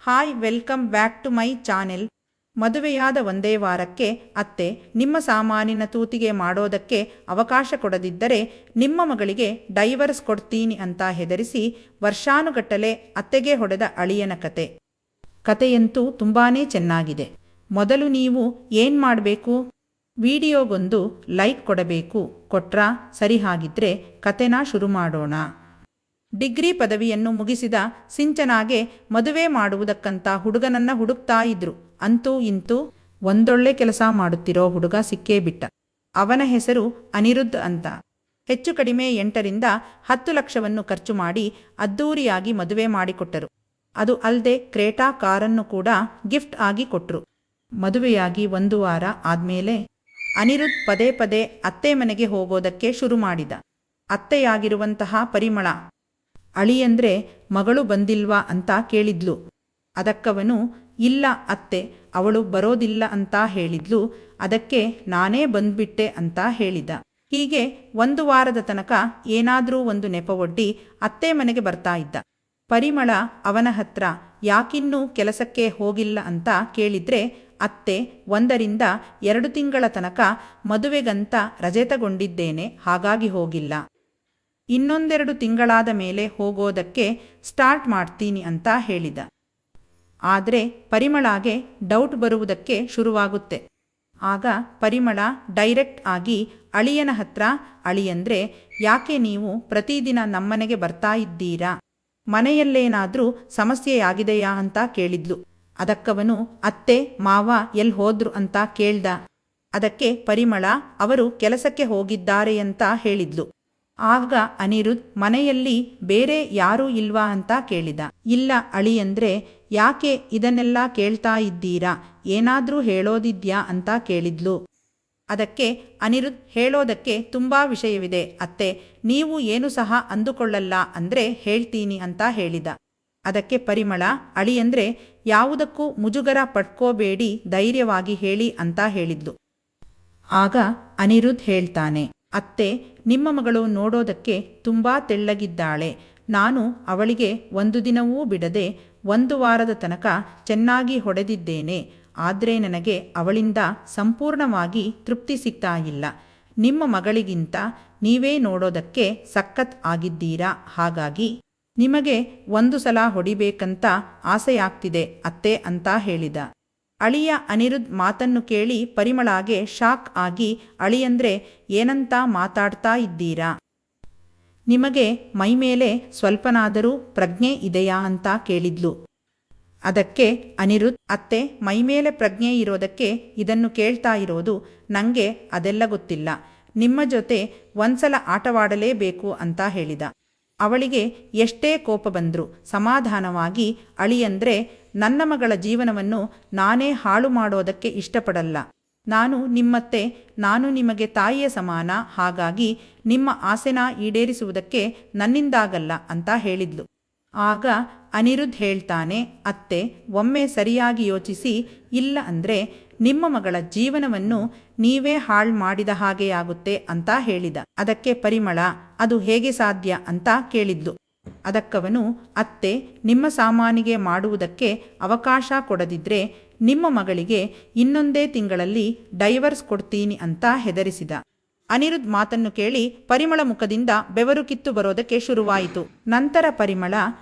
Hi welcome back to my channel. ಮದುವೆಯಾದ ಒಂದೇ ವಾರಕ್ಕೆ ಅತ್ತೆ ನಿಮ್ಮ ಸಾಮಾನಿನ ತೂತಿಗೆ ಮಾಡೋದಕ್ಕೆ ಅವಕಾಶ ಕೊಡದಿದ್ದರೆ ನಿಮ್ಮ ಮಗಳಿಗೆ ಡೈವರ್ಸ್ ಕೊಡ್ತೀನಿ ಅಂತ ಹೆದರಿಸಿ ವರ್ಷಾನುಗಟ್ಟಲೆ ಅತ್ತೆಗೆ ಹೊಡೆದ ಅಳಿಯನ ಕತೆ. ಕತೆಯಂತೂ ತುಂಬಾನೇ ಚೆನ್ನಾಗಿದೆ. ಮೊದಲು ನೀವು ಏನು ಮಾಡಬೇಕು? ವಿಡಿಯೋಗೊಂದು ಲೈಕ್ ಕೊಡಬೇಕು. ಕೊಟ್ರಾ ಸರಿ. ಹಾಗಿದ್ರೆ ಕತೆನ ಶುರು ಮಾಡೋಣ. ಡಿಗ್ರಿ ಪದವಿಯನ್ನು ಮುಗಿಸಿದ ಸಿಂಚನಾಗೆ ಮದುವೆ ಮಾಡುವುದಕ್ಕಂತ ಹುಡುಗನನ್ನ ಹುಡುಕ್ತಾ ಇದ್ರು. ಅಂತೂ ಇಂತೂ ಒಂದೊಳ್ಳೆ ಕೆಲಸ ಮಾಡುತ್ತಿರೋ ಹುಡುಗ ಸಿಕ್ಕೇ ಬಿಟ್ಟ. ಅವನ ಹೆಸರು ಅನಿರುದ್ಧ್ ಅಂತ. ಹೆಚ್ಚು ಕಡಿಮೆ 8ರಿಂದ 10 ಲಕ್ಷವನ್ನು ಖರ್ಚು ಮಾಡಿ ಅದ್ದೂರಿಯಾಗಿ ಮದುವೆ ಮಾಡಿಕೊಟ್ಟರು. ಅದು ಅಲ್ಲದೆ ಕ್ರೇಟಾ ಕಾರನ್ನು ಕೂಡ ಗಿಫ್ಟ್ ಆಗಿ ಕೊಟ್ರು. ಮದುವೆಯಾಗಿ 1 ವಾರ ಆದ್ಮೇಲೆ ಅನಿರುದ್ಧ್ ಪದೇ ಪದೇ ಅತ್ತೆ ಮನೆಗೆ ಹೋಗೋದಕ್ಕೆ ಶುರು ಮಾಡಿದ. ಅತ್ತೆಯಾಗಿರುವಂತಹ ಪರಿಮಳ ಅಳಿಯಂದ್ರೆ ಮಗಳು ಬಂದಿಲ್ವಾ ಅಂತ ಕೇಳಿದ್ಲು. ಅದಕ್ಕವನು ಇಲ್ಲ ಅತ್ತೆ, ಅವಳು ಬರೋದಿಲ್ಲ ಅಂತ ಹೇಳಿದ್ಲು, ಅದಕ್ಕೆ ನಾನೇ ಬಂದ್ಬಿಟ್ಟೆ ಅಂತ ಹೇಳಿದ. ಹೀಗೆ 1 ವಾರದ ತನಕ ಏನಾದ್ರೂ ಒಂದು ನೆಪವೊಡ್ಡಿ ಅತ್ತೆ ಮನೆಗೆ ಬರ್ತಾ ಇದ್ದ. ಪರಿಮಳ ಅವನ ಹತ್ರ ಯಾಕಿನ್ನೂ ಕೆಲಸಕ್ಕೆ ಹೋಗಿಲ್ಲ ಅಂತ ಕೇಳಿದ್ರೆ ಅತ್ತೆ 1ರಿಂದ 2 ತಿಂಗಳ ತನಕ ಮದುವೆಗಂತ ರಜೆ ತಗೊಂಡಿದ್ದೇನೆ, ಹಾಗಾಗಿ ಹೋಗಿಲ್ಲ. ಇನ್ನೊಂದೆರಡು ತಿಂಗಳಾದ ಮೇಲೆ ಹೋಗೋದಕ್ಕೆ ಸ್ಟಾರ್ಟ್ ಮಾಡ್ತೀನಿ ಅಂತ ಹೇಳಿದ. ಆದರೆ ಪರಿಮಳಾಗೆ ಡೌಟ್ ಬರುವುದಕ್ಕೆ ಶುರುವಾಗುತ್ತೆ. ಆಗ ಪರಿಮಳ ಡೈರೆಕ್ಟ್ ಆಗಿ ಅಳಿಯನ ಹತ್ರ, ಅಳಿಯಂದ್ರೆ ಯಾಕೆ ನೀವು ಪ್ರತಿದಿನ ನಮ್ಮನೆಗೆ ಬರ್ತಾ ಇದ್ದೀರಾ? ಮನೆಯಲ್ಲೇನಾದ್ರೂ ಸಮಸ್ಯೆಯಾಗಿದೆಯಾ ಅಂತ ಕೇಳಿದ್ಲು. ಅದಕ್ಕವನು ಅತ್ತೆ ಮಾವ ಎಲ್ಲಿ ಹೋದ್ರು ಅಂತ ಕೇಳ್ದ. ಅದಕ್ಕೆ ಪರಿಮಳ ಅವರು ಕೆಲಸಕ್ಕೆ ಹೋಗಿದ್ದಾರೆ ಅಂತ ಹೇಳಿದ್ಲು. ಆಗ ಅನಿರುದ್ಧ್ ಮನೆಯಲ್ಲಿ ಬೇರೆ ಯಾರೂ ಇಲ್ವಾ ಅಂತ ಕೇಳಿದ. ಇಲ್ಲ ಅಳಿಯಂದ್ರೆ ಯಾಕೆ ಇದನ್ನೆಲ್ಲ ಕೇಳ್ತಾ ಇದ್ದೀರಾ, ಏನಾದ್ರೂ ಹೇಳೋದಿದ್ಯಾ ಅಂತ ಕೇಳಿದ್ಲು. ಅದಕ್ಕೆ ಅನಿರುದ್ಧ್ ಹೇಳೋದಕ್ಕೆ ತುಂಬಾ ವಿಷಯವಿದೆ ಅತ್ತೆ, ನೀವು ಏನು ಸಹ ಅಂದುಕೊಳ್ಳಲ್ಲ ಅಂದ್ರೆ ಹೇಳ್ತೀನಿ ಅಂತ ಹೇಳಿದ. ಅದಕ್ಕೆ ಪರಿಮಳ ಅಳಿಯಂದ್ರೆ ಯಾವುದಕ್ಕೂ ಮುಜುಗರ ಪಡ್ಕೋಬೇಡಿ, ಧೈರ್ಯವಾಗಿ ಹೇಳಿ ಅಂತ ಹೇಳಿದ್ಲು. ಆಗ ಅನಿರುದ್ಧ್ ಹೇಳ್ತಾನೆ, ಅತ್ತೆ ನಿಮ್ಮ ಮಗಳು ನೋಡೋದಕ್ಕೆ ತುಂಬಾ ತೆಳ್ಳಗಿದ್ದಾಳೆ. ನಾನು ಅವಳಿಗೆ 1 ದಿನವೂ ಬಿಡದೆ 1 ವಾರದ ತನಕ ಚೆನ್ನಾಗಿ ಹೊಡೆದಿದ್ದೇನೆ. ಆದ್ರೆ ನನಗೆ ಅವಳಿಂದ ಸಂಪೂರ್ಣವಾಗಿ ತೃಪ್ತಿ ಸಿಗ್ತಾ ಇಲ್ಲ. ನಿಮ್ಮ ಮಗಳಿಗಿಂತ ನೀವೇ ನೋಡೋದಕ್ಕೆ ಸಖತ್ ಆಗಿದ್ದೀರಾ, ಹಾಗಾಗಿ ನಿಮಗೆ 1 ಸಲ ಹೊಡಿಬೇಕಂತ ಆಸೆಯಾಗ್ತಿದೆ ಅತ್ತೆ ಅಂತ ಹೇಳಿದ. ಅಳಿಯ ಅನಿರುದ್ಧ್ ಮಾತನ್ನು ಕೇಳಿ ಪರಿಮಳಾಗೆ ಶಾಕ್ ಆಗಿ, ಅಳಿಯಂದ್ರೆ ಏನಂತ ಮಾತಾಡ್ತಾ ಇದ್ದೀರಾ? ನಿಮಗೆ ಮೈಮೇಲೆ ಸ್ವಲ್ಪನಾದರೂ ಪ್ರಜ್ಞೆ ಇದೆಯಾ ಅಂತ ಕೇಳಿದ್ಲು. ಅದಕ್ಕೆ ಅನಿರುದ್ಧ್ ಅತ್ತೆ ಮೈಮೇಲೆ ಪ್ರಜ್ಞೆ ಇರೋದಕ್ಕೆ ಇದನ್ನು ಕೇಳ್ತಾ ಇರೋದು, ನಂಗೆ ಅದೆಲ್ಲ ಗೊತ್ತಿಲ್ಲ. ನಿಮ್ಮ ಜೊತೆ 1 ಸಲ ಆಟವಾಡಲೇಬೇಕು ಅಂತ ಹೇಳಿದ. ಅವಳಿಗೆ ಎಷ್ಟೇ ಕೋಪ ಬಂದ್ರು ಸಮಾಧಾನವಾಗಿ, ಅಳಿಯಂದ್ರೆ ನನ್ನ ಮಗಳ ಜೀವನವನ್ನು ನಾನೇ ಹಾಳು ಮಾಡೋದಕ್ಕೆ ಇಷ್ಟಪಡಲ್ಲ. ನಾನು ನಿಮ್ಮತ್ತೆ, ನಾನು ನಿಮಗೆ ತಾಯಿಯ ಸಮಾನ, ಹಾಗಾಗಿ ನಿಮ್ಮ ಆಸೆನ ಈಡೇರಿಸುವುದಕ್ಕೆ ನನ್ನಿಂದಾಗಲ್ಲ ಅಂತ ಹೇಳಿದ್ಲು. ಆಗ ಅನಿರುದ್ಧ್ ಹೇಳ್ತಾನೆ, ಅತ್ತೆ ಒಮ್ಮೆ ಸರಿಯಾಗಿ ಯೋಚಿಸಿ, ಇಲ್ಲ ಅಂದ್ರೆ ನಿಮ್ಮ ಮಗಳ ಜೀವನವನ್ನು ನೀವೇ ಹಾಳು ಮಾಡಿದ ಹಾಗೆಯಾಗುತ್ತೆ ಅಂತ ಹೇಳಿದ. ಅದಕ್ಕೆ ಪರಿಮಳ ಅದು ಹೇಗೆ ಸಾಧ್ಯ ಅಂತ ಕೇಳಿದ್ಲು. ಅದಕ್ಕವನು ಅತ್ತೆ ನಿಮ್ಮ ಸಾಮಾನಿಗೆ ಮಾಡುವುದಕ್ಕೆ ಅವಕಾಶ ಕೊಡದಿದ್ರೆ ನಿಮ್ಮ ಮಗಳಿಗೆ ಇನ್ನೊಂದೇ ತಿಂಗಳಲ್ಲಿ ಡೈವರ್ಸ್ ಕೊಡ್ತೀನಿ ಅಂತ ಹೆದರಿಸಿದ. ಅನಿರುದ್ಧ್ ಮಾತನ್ನು ಕೇಳಿ ಪರಿಮಳ ಮುಖದಿಂದ ಬೆವರು ಕಿತ್ತು ಬರೋದಕ್ಕೆ ಶುರುವಾಯಿತು. ನಂತರ ಪರಿಮಳ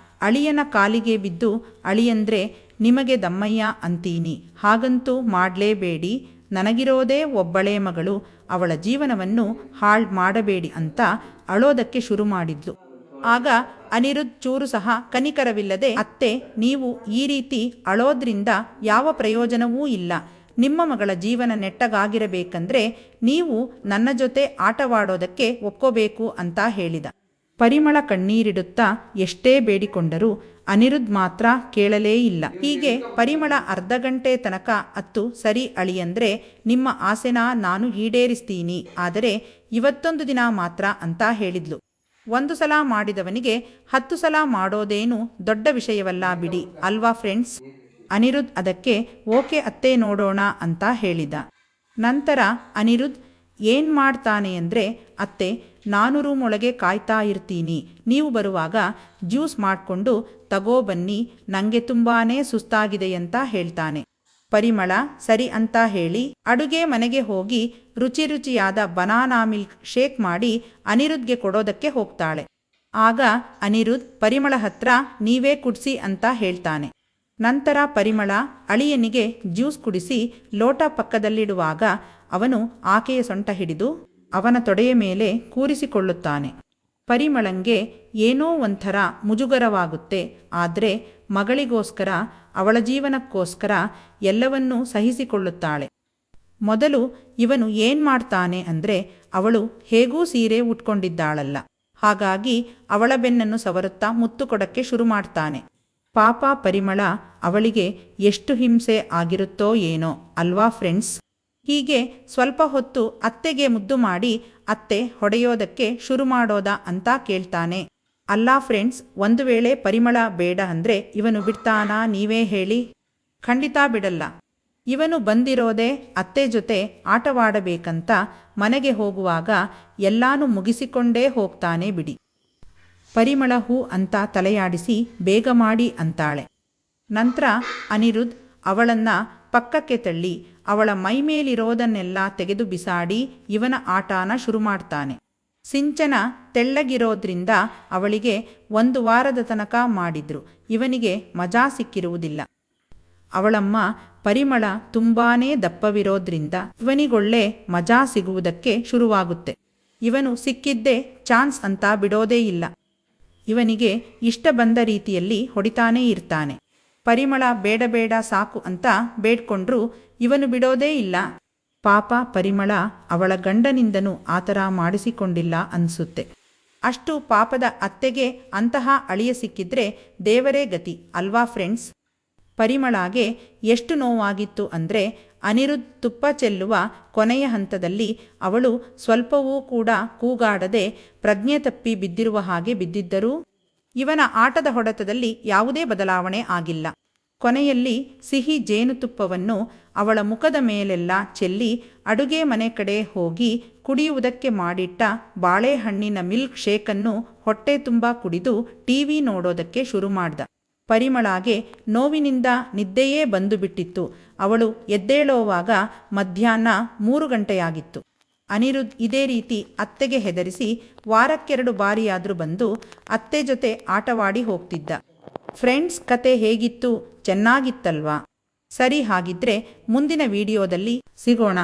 ಅಳಿಯನ ಕಾಲಿಗೆ ಬಿದ್ದು, ಅಳಿಯಂದ್ರೆ ನಿಮಗೆ ದಮ್ಮಯ್ಯ ಅಂತೀನಿ, ಹಾಗಂತೂ ಮಾಡಲೇಬೇಡಿ. ನನಗಿರೋದೇ ಒಬ್ಬಳೇ ಮಗಳು, ಅವಳ ಜೀವನವನ್ನು ಹಾಳು ಮಾಡಬೇಡಿ ಅಂತ ಅಳೋದಕ್ಕೆ ಶುರು ಮಾಡಿದ್ಲು. ಆಗ ಅನಿರುದ್ಧ್ ಚೂರು ಸಹ ಕನಿಕರವಿಲ್ಲದೆ, ಅತ್ತೆ ನೀವು ಈ ರೀತಿ ಅಳೋದ್ರಿಂದ ಯಾವ ಪ್ರಯೋಜನವೂ ಇಲ್ಲ. ನಿಮ್ಮ ಮಗಳ ಜೀವನ ನೆಟ್ಟಗಾಗಿರಬೇಕಂದ್ರೆ ನೀವು ನನ್ನ ಜೊತೆ ಆಟವಾಡೋದಕ್ಕೆ ಒಪ್ಕೋಬೇಕು ಅಂತ ಹೇಳಿದ. ಪರಿಮಳ ಕಣ್ಣೀರಿಡುತ್ತಾ ಎಷ್ಟೇ ಬೇಡಿಕೊಂಡರೂ ಅನಿರುದ್ಧ್ ಮಾತ್ರ ಕೇಳಲೇ ಇಲ್ಲ. ಹೀಗೆ ಪರಿಮಳ ಅರ್ಧ ಗಂಟೆ ತನಕ ಅತ್ತು, ಸರಿ ಅಳಿಯಂದ್ರೆ ನಿಮ್ಮ ಆಸೆನ ನಾನು ಈಡೇರಿಸ್ತೀನಿ, ಆದರೆ ಇವತ್ತೊಂದು ದಿನ ಮಾತ್ರ ಅಂತ ಹೇಳಿದ್ಲು. 1 ಸಲ ಮಾಡಿದವನಿಗೆ 10 ಸಲ ಮಾಡೋದೇನು ದೊಡ್ಡ ವಿಷಯವಲ್ಲ ಬಿಡಿ ಅಲ್ವಾ ಫ್ರೆಂಡ್ಸ್? ಅನಿರುದ್ಧ್ ಅದಕ್ಕೆ ಓಕೆ ಅತ್ತೆ ನೋಡೋಣ ಅಂತ ಹೇಳಿದ. ನಂತರ ಅನಿರುದ್ಧ್ ಏನ್ ಮಾಡ್ತಾನೆ ಅಂದ್ರೆ, ಅತ್ತೆ ನಾನು ರೂಮ್ ಒಳಗೆ ಕಾಯ್ತಾ ಇರ್ತೀನಿ, ನೀವು ಬರುವಾಗ ಜ್ಯೂಸ್ ಮಾಡಿಕೊಂಡು ತಗೋ ಬನ್ನಿ, ನನಗೆ ತುಂಬಾನೇ ಸುಸ್ತಾಗಿದೆ ಅಂತ ಹೇಳ್ತಾನೆ. ಪರಿಮಳ ಸರಿ ಅಂತ ಹೇಳಿ ಅಡುಗೆ ಮನೆಗೆ ಹೋಗಿ ರುಚಿಯಾದ ಬನಾನಾ ಮಿಲ್ಕ್ ಶೇಕ್ ಮಾಡಿ ಅನಿರುದ್ಧ್ಗೆ ಕೊಡೋದಕ್ಕೆ ಹೋಗ್ತಾಳೆ. ಆಗ ಅನಿರುದ್ಧ್ ಪರಿಮಳ ಹತ್ರ ನೀವೇ ಕುಡ್ಸಿ ಅಂತ ಹೇಳ್ತಾನೆ. ನಂತರ ಪರಿಮಳ ಅಳಿಯನಿಗೆ ಜ್ಯೂಸ್ ಕುಡಿಸಿ ಲೋಟ ಪಕ್ಕದಲ್ಲಿಡುವಾಗ ಅವನು ಆಕೆಯ ಸೊಂಟ ಹಿಡಿದು ಅವನ ತೊಡೆಯ ಮೇಲೆ ಕೂರಿಸಿಕೊಳ್ಳುತ್ತಾನೆ. ಪರಿಮಳಂಗೆ ಏನೋ ಒಂಥರ ಮುಜುಗರವಾಗುತ್ತೆ. ಆದರೆ ಮಗಳಿಗೋಸ್ಕರ, ಅವಳ ಜೀವನಕ್ಕೋಸ್ಕರ ಎಲ್ಲವನ್ನೂ ಸಹಿಸಿಕೊಳ್ಳುತ್ತಾಳೆ. ಮೊದಲು ಇವನು ಮಾಡ್ತಾನೆ ಅಂದರೆ ಅವಳು ಹೇಗೂ ಸೀರೆ ಉಟ್ಕೊಂಡಿದ್ದಾಳಲ್ಲ, ಹಾಗಾಗಿ ಅವಳ ಬೆನ್ನನ್ನು ಸವರುತ್ತಾ ಮುತ್ತು ಕೊಡಕ್ಕೆ ಶುರು ಮಾಡ್ತಾನೆ. ಪಾಪ ಪರಿಮಳ, ಅವಳಿಗೆ ಎಷ್ಟು ಹಿಂಸೆ ಆಗಿರುತ್ತೋ ಏನೋ ಅಲ್ವಾ ಫ್ರೆಂಡ್ಸ್. ಹೀಗೆ ಸ್ವಲ್ಪ ಹೊತ್ತು ಅತ್ತೆಗೆ ಮುದ್ದು ಮಾಡಿ ಅತ್ತೆ ಹೊಡೆಯೋದಕ್ಕೆ ಶುರು ಮಾಡೋದಾ ಅಂತ ಕೇಳ್ತಾನೆ. ಅಲ್ಲ ಫ್ರೆಂಡ್ಸ್, ಒಂದು ವೇಳೆ ಪರಿಮಳ ಬೇಡ ಅಂದ್ರೆ ಇವನು ಬಿಡ್ತಾನಾ, ನೀವೇ ಹೇಳಿ? ಖಂಡಿತ ಬಿಡಲ್ಲ. ಇವನು ಬಂದಿರೋದೇ ಅತ್ತೆ ಜೊತೆ ಆಟವಾಡಬೇಕಂತ. ಮನೆಗೆ ಹೋಗುವಾಗ ಎಲ್ಲಾನು ಮುಗಿಸಿಕೊಂಡೇ ಹೋಗ್ತಾನೆ ಬಿಡಿ. ಪರಿಮಳ ಹೂ ಅಂತ ತಲೆಯಾಡಿಸಿ ಬೇಗ ಮಾಡಿ ಅಂತಾಳೆ. ನಂತರ ಅನಿರುದ್ಧ್ ಅವಳನ್ನ ಪಕ್ಕಕ್ಕೆ ತಳ್ಳಿ ಅವಳ ಮೈಮೇಲಿರೋದನ್ನೆಲ್ಲ ತೆಗೆದು ಬಿಸಾಡಿ ಇವನ ಆಟನ ಶುರು ಮಾಡ್ತಾನೆ. ಸಿಂಚನ ತೆಳ್ಳಗಿರೋದ್ರಿಂದ ಅವಳಿಗೆ 1 ವಾರದ ತನಕ ಮಾಡಿದ್ರು ಇವನಿಗೆ ಮಜಾ ಸಿಕ್ಕಿರುವುದಿಲ್ಲ. ಅವಳಮ್ಮ ಪರಿಮಳ ತುಂಬಾನೇ ದಪ್ಪವಿರೋದ್ರಿಂದ ಇವನಿಗೊಳ್ಳೆ ಮಜಾ ಸಿಗುವುದಕ್ಕೆ ಶುರುವಾಗುತ್ತೆ. ಇವನು ಸಿಕ್ಕಿದ್ದೇ ಚಾನ್ಸ್ ಅಂತ ಬಿಡೋದೇ ಇಲ್ಲ. ಇವನಿಗೆ ಇಷ್ಟ ಬಂದ ರೀತಿಯಲ್ಲಿ ಹೊಡಿತಾನೇ ಇರ್ತಾನೆ. ಪರಿಮಳ ಬೇಡ ಬೇಡ ಸಾಕು ಅಂತ ಬೇಡ್ಕೊಂಡ್ರೂ ಇವನು ಬಿಡೋದೇ ಇಲ್ಲ. ಪಾಪ ಪರಿಮಳ ಅವಳ ಗಂಡನಿಂದನೂ ಆತರ ಮಾಡಿಸಿಕೊಂಡಿಲ್ಲ ಅನ್ಸುತ್ತೆ. ಅಷ್ಟು ಪಾಪದ ಅತ್ತೆಗೆ ಅಂತಹ ಅಳಿಯ ಸಿಕ್ಕಿದ್ರೆ ದೇವರೇ ಗತಿ ಅಲ್ವಾ ಫ್ರೆಂಡ್ಸ್. ಪರಿಮಳಾಗೆ ಎಷ್ಟು ನೋವಾಗಿತ್ತು ಅಂದರೆ ಅನಿರುದ್ಧ್ ತುಪ್ಪ ಚೆಲ್ಲುವ ಕೊನೆಯ ಹಂತದಲ್ಲಿ ಅವಳು ಸ್ವಲ್ಪವೂ ಕೂಡ ಕೂಗಾಡದೆ ಪ್ರಜ್ಞೆ ತಪ್ಪಿ ಬಿದ್ದಿರುವ ಹಾಗೆ ಬಿದ್ದಿದ್ದರೂ ಇವನ ಆಟದ ಹೊಡೆತದಲ್ಲಿ ಯಾವುದೇ ಬದಲಾವಣೆ ಆಗಿಲ್ಲ. ಕೊನೆಯಲ್ಲಿ ಸಿಹಿ ಜೇನುತುಪ್ಪವನ್ನು ಅವಳ ಮುಖದ ಮೇಲೆಲ್ಲ ಚೆಲ್ಲಿ ಅಡುಗೆ ಮನೆ ಕಡೆ ಹೋಗಿ ಕುಡಿಯುವುದಕ್ಕೆ ಮಾಡಿಟ್ಟ ಬಾಳೆಹಣ್ಣಿನ ಮಿಲ್ಕ್ ಶೇಕನ್ನು ಹೊಟ್ಟೆ ತುಂಬ ಕುಡಿದು ಟಿವಿ ನೋಡೋದಕ್ಕೆ ಶುರು ಮಾಡ್ದ. ಪರಿಮಳಾಗೆ ನೋವಿನಿಂದ ನಿದ್ದೆಯೇ ಬಂದು ಬಿಟ್ಟಿತ್ತು. ಅವಳು ಎದ್ದೇಳೋವಾಗ ಮಧ್ಯಾಹ್ನ 3 ಗಂಟೆಯಾಗಿತ್ತು. ಅನಿರುದ್ಧ್ ಇದೇ ರೀತಿ ಅತ್ತೆಗೆ ಹೆದರಿಸಿ ವಾರಕ್ಕೆ 2 ಬಾರಿಯಾದರೂ ಬಂದು ಅತ್ತೆ ಜೊತೆ ಆಟವಾಡಿ ಹೋಗ್ತಿದ್ದ. ಫ್ರೆಂಡ್ಸ್, ಕತೆ ಹೇಗಿತ್ತು? ಚೆನ್ನಾಗಿತ್ತಲ್ವಾ? ಸರಿ, ಹಾಗಿದ್ರೆ ಮುಂದಿನ ವಿಡಿಯೋದಲ್ಲಿ ಸಿಗೋಣ.